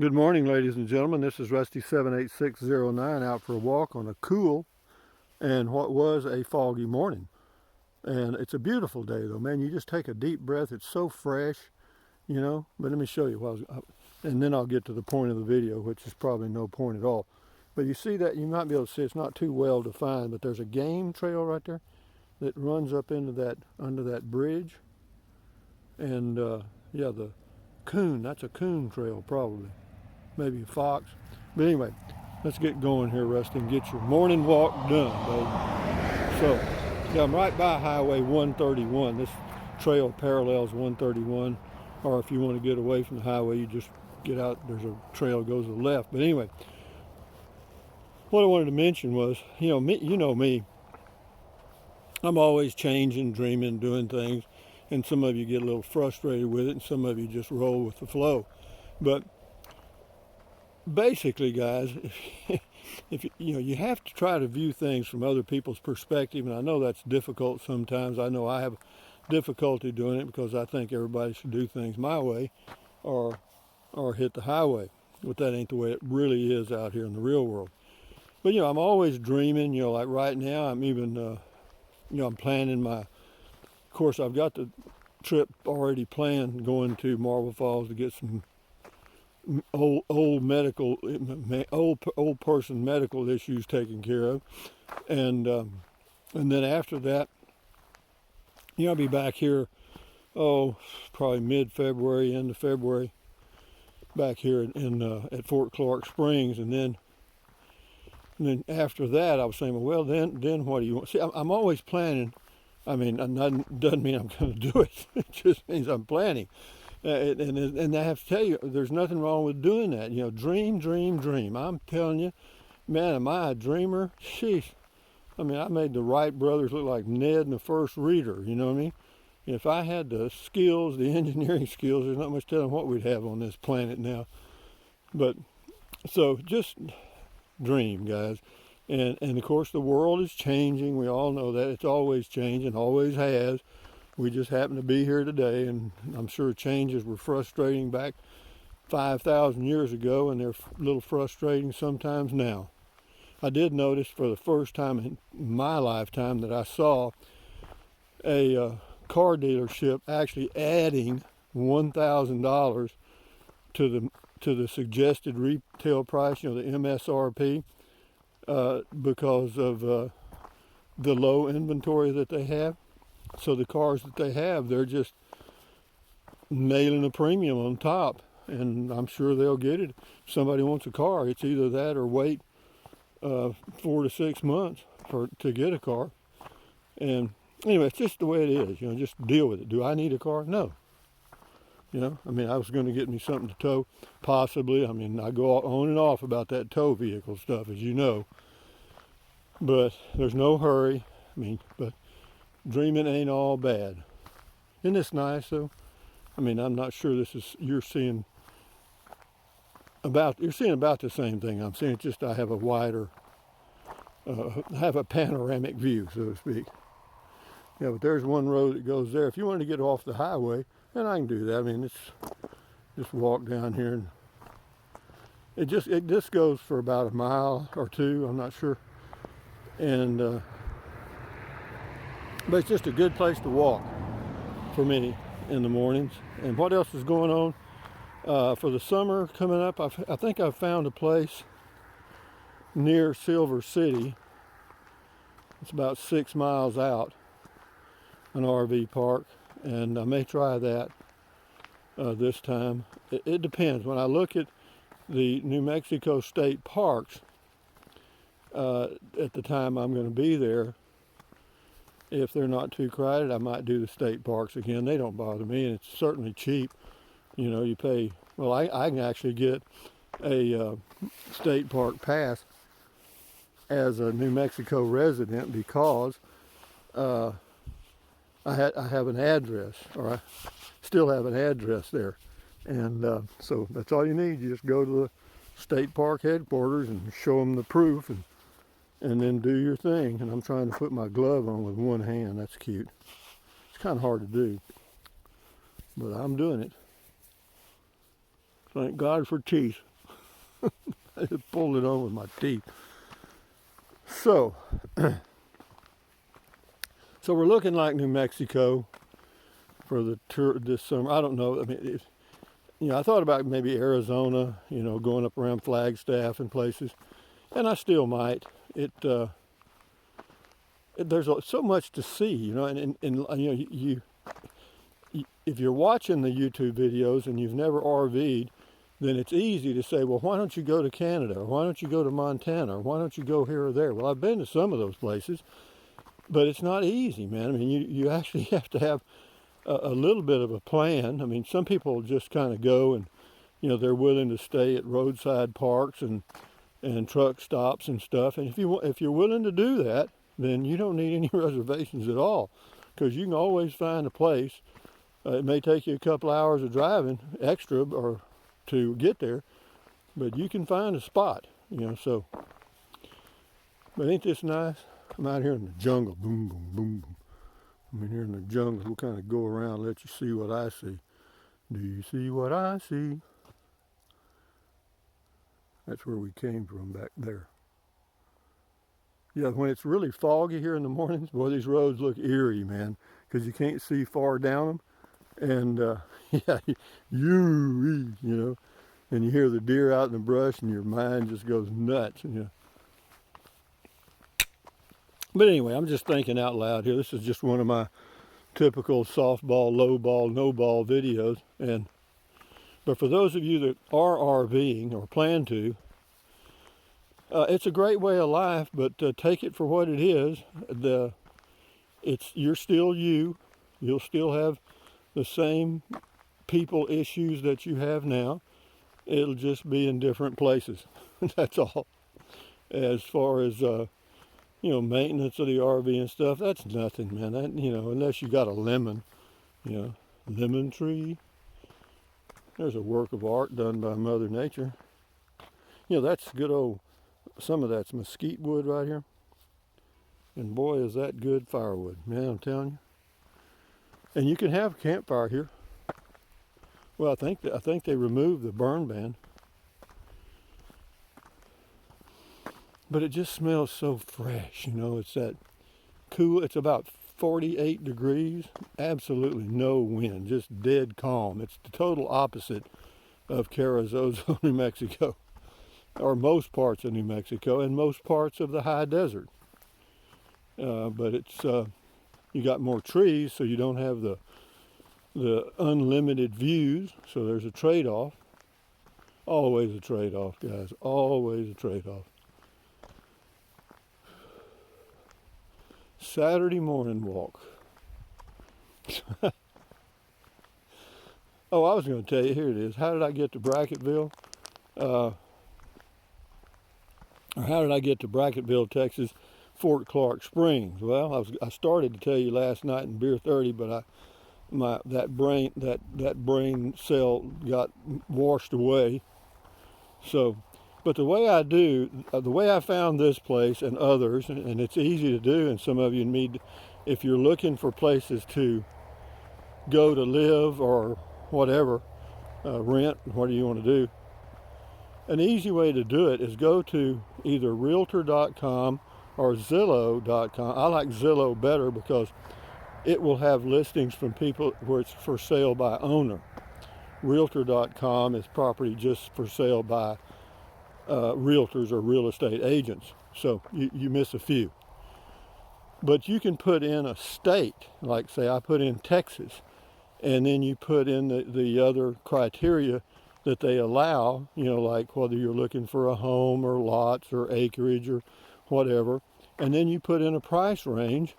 Good morning, ladies and gentlemen. This is Rusty 78609 out for a walk on a cool and what was a foggy morning. And it's a beautiful day though, man. You just take a deep breath. It's so fresh, you know. But let me show you, and then I'll get to the point of the video, which is probably no point at all. But you see that, you might be able to see it's not too well defined, but there's a game trail right there that runs up into that, under that bridge. And yeah, the coon, that's a coon trail probably. Maybe a fox. But anyway, let's get going here, Rusty, and get your morning walk done, baby. So, yeah, I'm right by Highway 131. This trail parallels 131, or if you want to get away from the highway, you just get out. There's a trail that goes to the left. But anyway, what I wanted to mention was, you know me, I'm always changing, dreaming, doing things, and some of you get a little frustrated with it, and some of you just roll with the flow. But basically, guys, if you have to try to view things from other people's perspective, and I know that's difficult sometimes. I know I have difficulty doing it because I think everybody should do things my way, or hit the highway. But that ain't the way it really is out here in the real world. But I'm always dreaming. Like right now, I'm even I'm planning my. Of course, I've got the trip already planned, going to Marble Falls to get some old person medical issues taken care of, and then after that, I'll be back here, probably mid-February, end of February, back here at Fort Clark Springs, and then after that, I was saying, well, then what do you want? See, I'm always planning. I mean, it doesn't mean I'm going to do it. It just means I'm planning. And I have to tell you, there's nothing wrong with doing that. Dream, dream, dream. I'm telling you, man, am I a dreamer? Sheesh. I mean, I made the Wright brothers look like Ned and the First Reader, you know what I mean? If I had the skills, the engineering skills, there's not much telling what we'd have on this planet now. But, so just dream, guys. And of course, the world is changing. We all know that. It's always changing, always has. We just happen to be here today, and I'm sure changes were frustrating back 5,000 years ago, and they're a little frustrating sometimes now. I did notice for the first time in my lifetime that I saw a car dealership actually adding $1,000 to the suggested retail price, the MSRP, because of the low inventory that they have. So the cars that they have, they're just nailing a premium on top, and I'm sure they'll get it. If somebody wants a car, it's either that or wait 4 to 6 months to get a car. And anyway, it's just the way it is. Just deal with it. Do I need a car? No. I mean, I was going to get me something to tow, possibly. I mean, I go on and off about that tow vehicle stuff, as you know. But there's no hurry. I mean, but dreaming ain't all bad. Isn't this nice though? I mean, I'm not sure you're seeing about the same thing I'm seeing. It's just I have a wider, have a panoramic view, so to speak. Yeah, but there's one road that goes there. If you want to get off the highway, then I can do that. I mean, it's just walk down here, and it just goes for about a mile or two. I'm not sure, and but it's just a good place to walk for me in the mornings. And what else is going on? For the summer coming up, I think I've found a place near Silver City. It's about 6 miles out, an RV park, and I may try that this time. It depends. When I look at the New Mexico state parks, at the time I'm going to be there, if they're not too crowded, I might do the state parks again. They don't bother me, and it's certainly cheap. You pay, well, I can actually get a state park pass as a New Mexico resident because I have an address, or I still have an address there. And so that's all you need. You just go to the state park headquarters and show them the proof, and then do your thing. And I'm trying to put my glove on with one hand. That's cute. It's kind of hard to do, but I'm doing it. Thank God for teeth. I just pulled it on with my teeth. So, so we're looking like New Mexico for the tour this summer. I don't know. I mean, I thought about maybe Arizona, going up around Flagstaff and places, and I still might. There's so much to see, and if you're watching the YouTube videos and you've never RV'd, then it's easy to say, well, why don't you go to Canada, or why don't you go to Montana, or why don't you go here or there? Well, I've been to some of those places, but it's not easy, man. I mean, you actually have to have a little bit of a plan. I mean, some people just kind of go and, they're willing to stay at roadside parks and truck stops and stuff. And if you're willing to do that, then you don't need any reservations at all, because you can always find a place. It may take you a couple hours of driving extra or to get there, but you can find a spot, so. But ain't this nice? I'm out here in the jungle, boom, boom, boom, boom. I'm in here in the jungle. We'll kind of go around and let you see what I see. Do you see what I see? That's where we came from, back there. Yeah, when it's really foggy here in the mornings, boy, these roads look eerie, man, because you can't see far down them. And yeah, and you hear the deer out in the brush, and your mind just goes nuts. But anyway, I'm just thinking out loud here. This is just one of my typical softball, low ball, no ball videos. But for those of you that are RVing or plan to, it's a great way of life. But take it for what it is. You're still you. You'll still have the same people issues that you have now. It'll just be in different places. That's all. As far as maintenance of the RV and stuff, that's nothing, man. That, unless you got a lemon tree. There's a work of art done by Mother Nature. That's good old, some of that's mesquite wood right here. And boy, is that good firewood, man, I'm telling you. And you can have a campfire here. Well, I think they removed the burn ban. But it just smells so fresh, it's that cool. It's about 48 degrees, absolutely no wind, just dead calm. It's the total opposite of Carrizozo, New Mexico, or most parts of New Mexico and most parts of the high desert. But it's you got more trees, so you don't have the unlimited views. So there's a trade-off. Always a trade-off, guys. Always a trade-off. Saturday morning walk. Oh, I was going to tell you. Here it is. How did I get to Brackettville? Or how did I get to Brackettville, Texas? Fort Clark Springs. Well, I started to tell you last night in Beer 30, but that brain cell got washed away. So, but the way I found this place and others, and it's easy to do, and some of you need, if you're looking for places to go to live or whatever, rent, what do you want to do? An easy way to do it is go to either Realtor.com or Zillow.com. I like Zillow better because it will have listings from people where it's for sale by owner. Realtor.com is property just for sale by realtors or real estate agents. So you miss a few. But you can put in a state, like say I put in Texas, and then you put in the other criteria that they allow, like whether you're looking for a home or lots or acreage or whatever, and then you put in a price range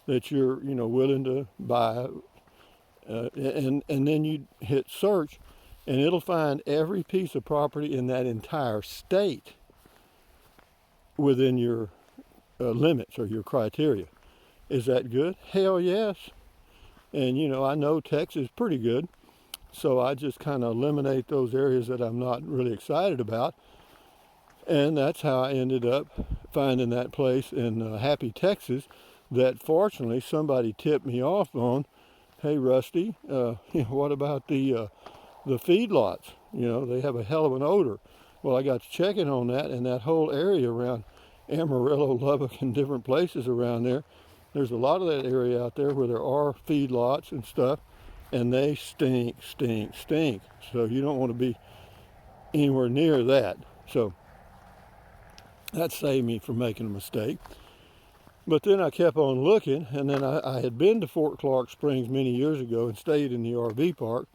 that you're willing to buy, and then you hit search, and it'll find every piece of property in that entire state within your limits or your criteria. Is that good? Hell yes. And I know Texas is pretty good, so I just kind of eliminate those areas that I'm not really excited about. And that's how I ended up finding that place in Happy, Texas, that fortunately somebody tipped me off on. Hey, Rusty, what about the feedlots? They have a hell of an odor. Well, I got to checking on that, and that whole area around Amarillo, Lubbock, and different places around there, there's a lot of that area out there where there are feedlots and stuff, and they stink. So you don't want to be anywhere near that. So that saved me from making a mistake. But then I kept on looking, and then I had been to Fort Clark Springs many years ago and stayed in the RV park,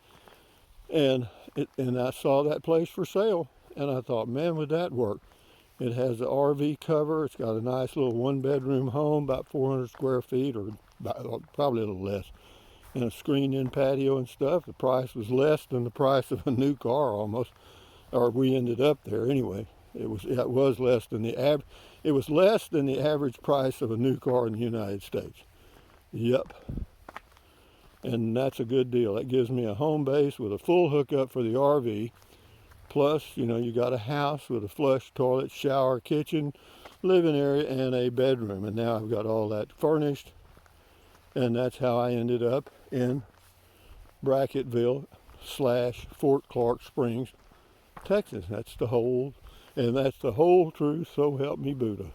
and I saw that place for sale, and I thought, man, would that work? It has the RV cover. It's got a nice little one-bedroom home, about 400 square feet, or probably a little less, and a screened-in patio and stuff. The price was less than the price of a new car almost, or we ended up there anyway. It was less than the average. It was less than the average price of a new car in the United States. Yep. And that's a good deal. That gives me a home base with a full hookup for the RV. Plus, you know, you got a house with a flush toilet, shower, kitchen, living area, and a bedroom. And now I've got all that furnished. And that's how I ended up in Brackettville / Fort Clark Springs, Texas. That's the whole truth, so help me Buddha.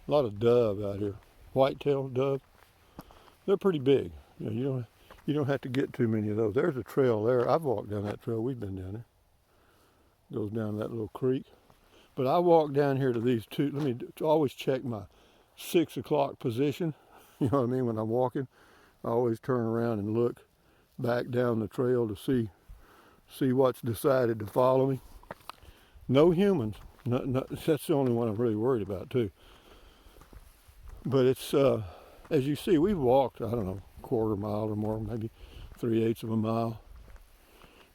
A lot of dove out here. White-tailed dove. They're pretty big. You know, you don't have to get too many of those. There's a trail there. I've walked down that trail. We've been down there. Goes down that little creek. But I walk down here to these two. Let me always check my 6 o'clock position. You know what I mean? When I'm walking, I always turn around and look back down the trail to see what's decided to follow me. No humans. That's the only one I'm really worried about too. But it's, as you see, we've walked, I don't know, quarter mile or more, maybe 3/8 of a mile.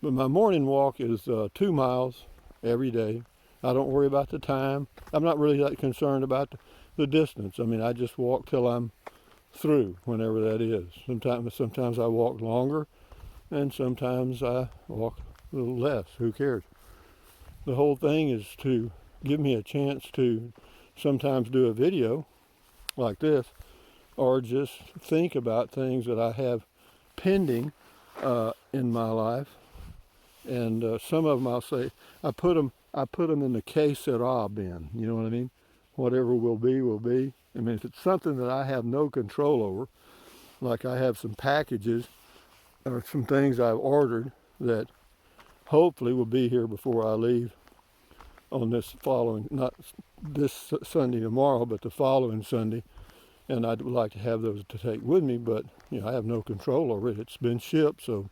But my morning walk is 2 miles every day. I don't worry about the time. I'm not really that concerned about the distance. I mean, I just walk till I'm through, whenever that is. Sometimes I walk longer, and sometimes I walk a little less. Who cares? The whole thing is to give me a chance to sometimes do a video like this, or just think about things that I have pending in my life. And some of them I'll say, I put them in the que sera bin. You know what I mean? Whatever will be, will be. I mean, if it's something that I have no control over, like I have some packages or some things I've ordered that hopefully will be here before I leave on this following, not this Sunday tomorrow, but the following Sunday. And I'd like to have those to take with me, but you know, I have no control over it. It's been shipped, so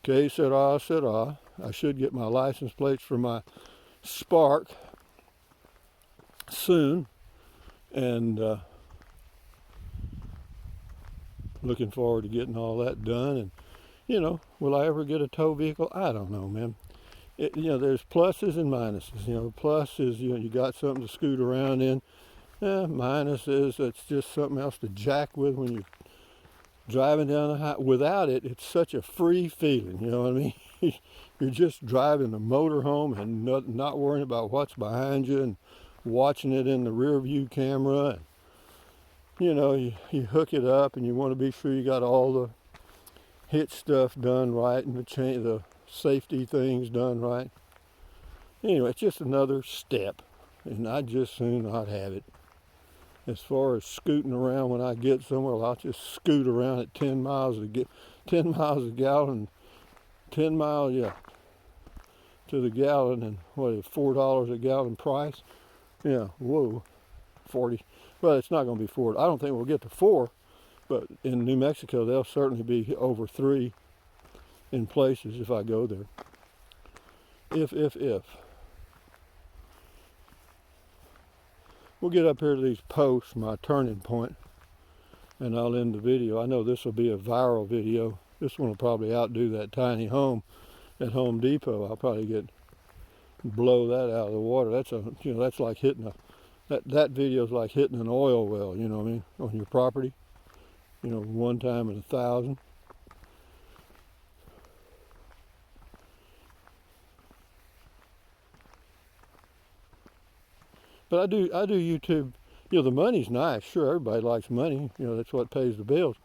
que sera, sera. I should get my license plates for my Spark soon, and looking forward to getting all that done. And you know, will I ever get a tow vehicle? I don't know, man. You know, there's pluses and minuses. You know, plus is, you know, you got something to scoot around in. Minus is it's just something else to jack with when you're driving down the highway. Without it, it's such a free feeling. You know what I mean? You're just driving a motorhome and not worrying about what's behind you and watching it in the rear view camera. And, you know, you hook it up and you want to be sure you got all the hitch stuff done right and the safety things done right. Anyway, it's just another step, and I'd just soon not have it. As far as scooting around when I get somewhere, I'll just scoot around at 10 miles a gallon, 10 miles, yeah, to the gallon, and what is $4 a gallon price? Yeah, whoa, 40. Well, it's not going to be 4. I don't think we'll get to 4, but in New Mexico, they'll certainly be over 3 in places if I go there. If. We'll get up here to these posts, my turning point, and I'll end the video. I know this will be a viral video. This one will probably outdo that tiny home at Home Depot. I'll probably blow that out of the water. That's like hitting that video's like hitting an oil well, you know what I mean, on your property. You know, one time in 1,000. But I do YouTube. You know, the money's nice. Sure, everybody likes money. You know, that's what pays the bills.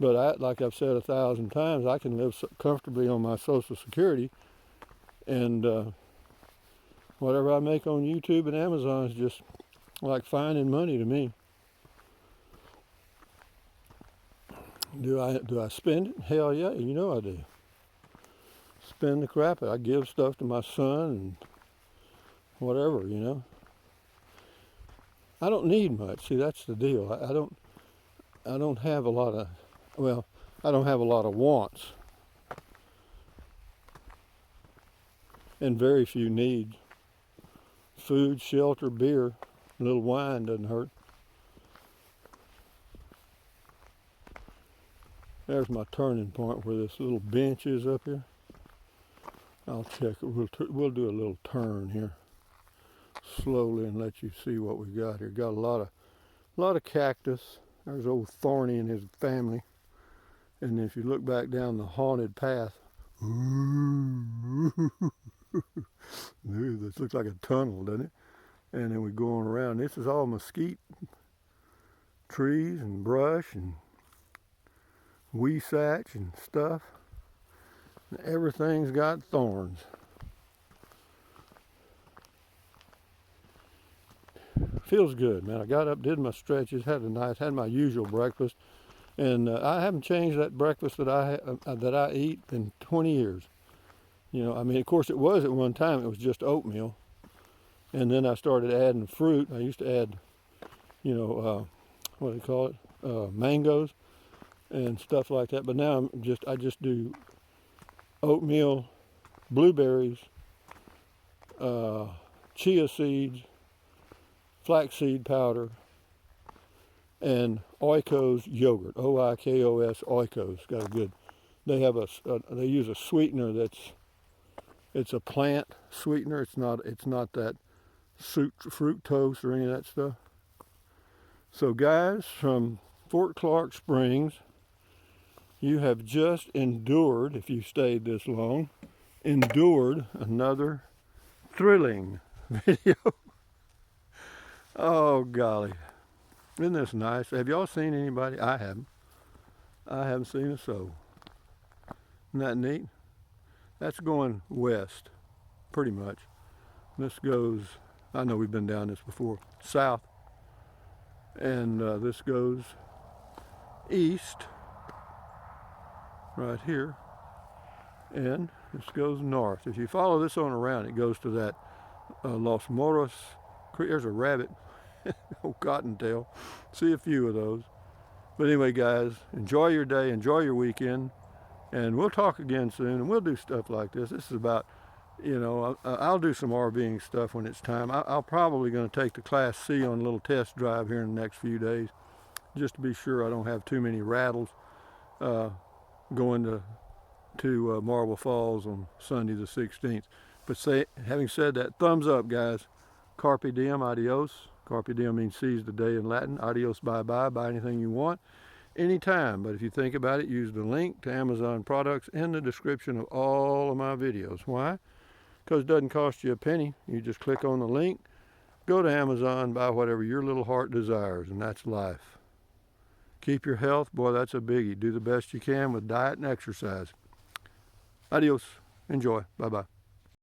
But like I've said 1,000 times, I can live comfortably on my Social Security And whatever I make on YouTube and Amazon is just like finding money to me. Do I spend it? Hell yeah, you know I do. Spend the crap. I give stuff to my son and whatever, you know. I don't need much. See, that's the deal. I don't have a lot of, well, I don't have a lot of wants and very few needs. Food, shelter, beer, a little wine doesn't hurt. There's my turning point where this little bench is up here. I'll check it. We'll do a little turn here slowly and let you see what we got here. Got a lot of cactus. There's old Thorny and his family. And if you look back down the haunted path, this looks like a tunnel, doesn't it? And then we're going around. This is all mesquite trees and brush and weesach and stuff. Everything's got thorns. Feels good, man. I got up, did my stretches, had my usual breakfast, and I haven't changed that breakfast that I eat in 20 years. You know, I mean, of course it was at one time. It was just oatmeal, and then I started adding fruit. I used to add, you know, what do you call it, mangoes and stuff like that. But now I just do oatmeal, blueberries, chia seeds, flaxseed powder, and Oikos yogurt. Oikos, Oikos. Got a good. They have they use a sweetener it's a plant sweetener. It's not that fructose or any of that stuff. So guys, from Fort Clark Springs, you have just endured, if you stayed this long, endured another thrilling video. Oh golly, isn't this nice? Have y'all seen anybody? I haven't. I haven't seen a soul. Isn't that neat? That's going west, pretty much. This goes, I know we've been down this before, south. And this goes east, right here. And this goes north. If you follow this on around, it goes to that Los Moros Creek. There's a rabbit, old cottontail. See a few of those. But anyway, guys, enjoy your day, enjoy your weekend, and we'll talk again soon, and we'll do stuff like this. This is about, you know, I'll do some RVing stuff when it's time. I'll probably going to take the Class C on a little test drive here in the next few days, just to be sure I don't have too many rattles going to Marble Falls on Sunday the 16th. But having said that, thumbs up, guys. Carpe diem, adios. Carpe diem means seize the day in Latin. Adios, bye-bye. Buy anything you want, anytime. But if you think about it, use the link to Amazon products in the description of all of my videos. Why? Because it doesn't cost you a penny. You just click on the link, go to Amazon, buy whatever your little heart desires, and that's life. Keep your health. Boy, that's a biggie. Do the best you can with diet and exercise. Adios. Enjoy. Bye-bye.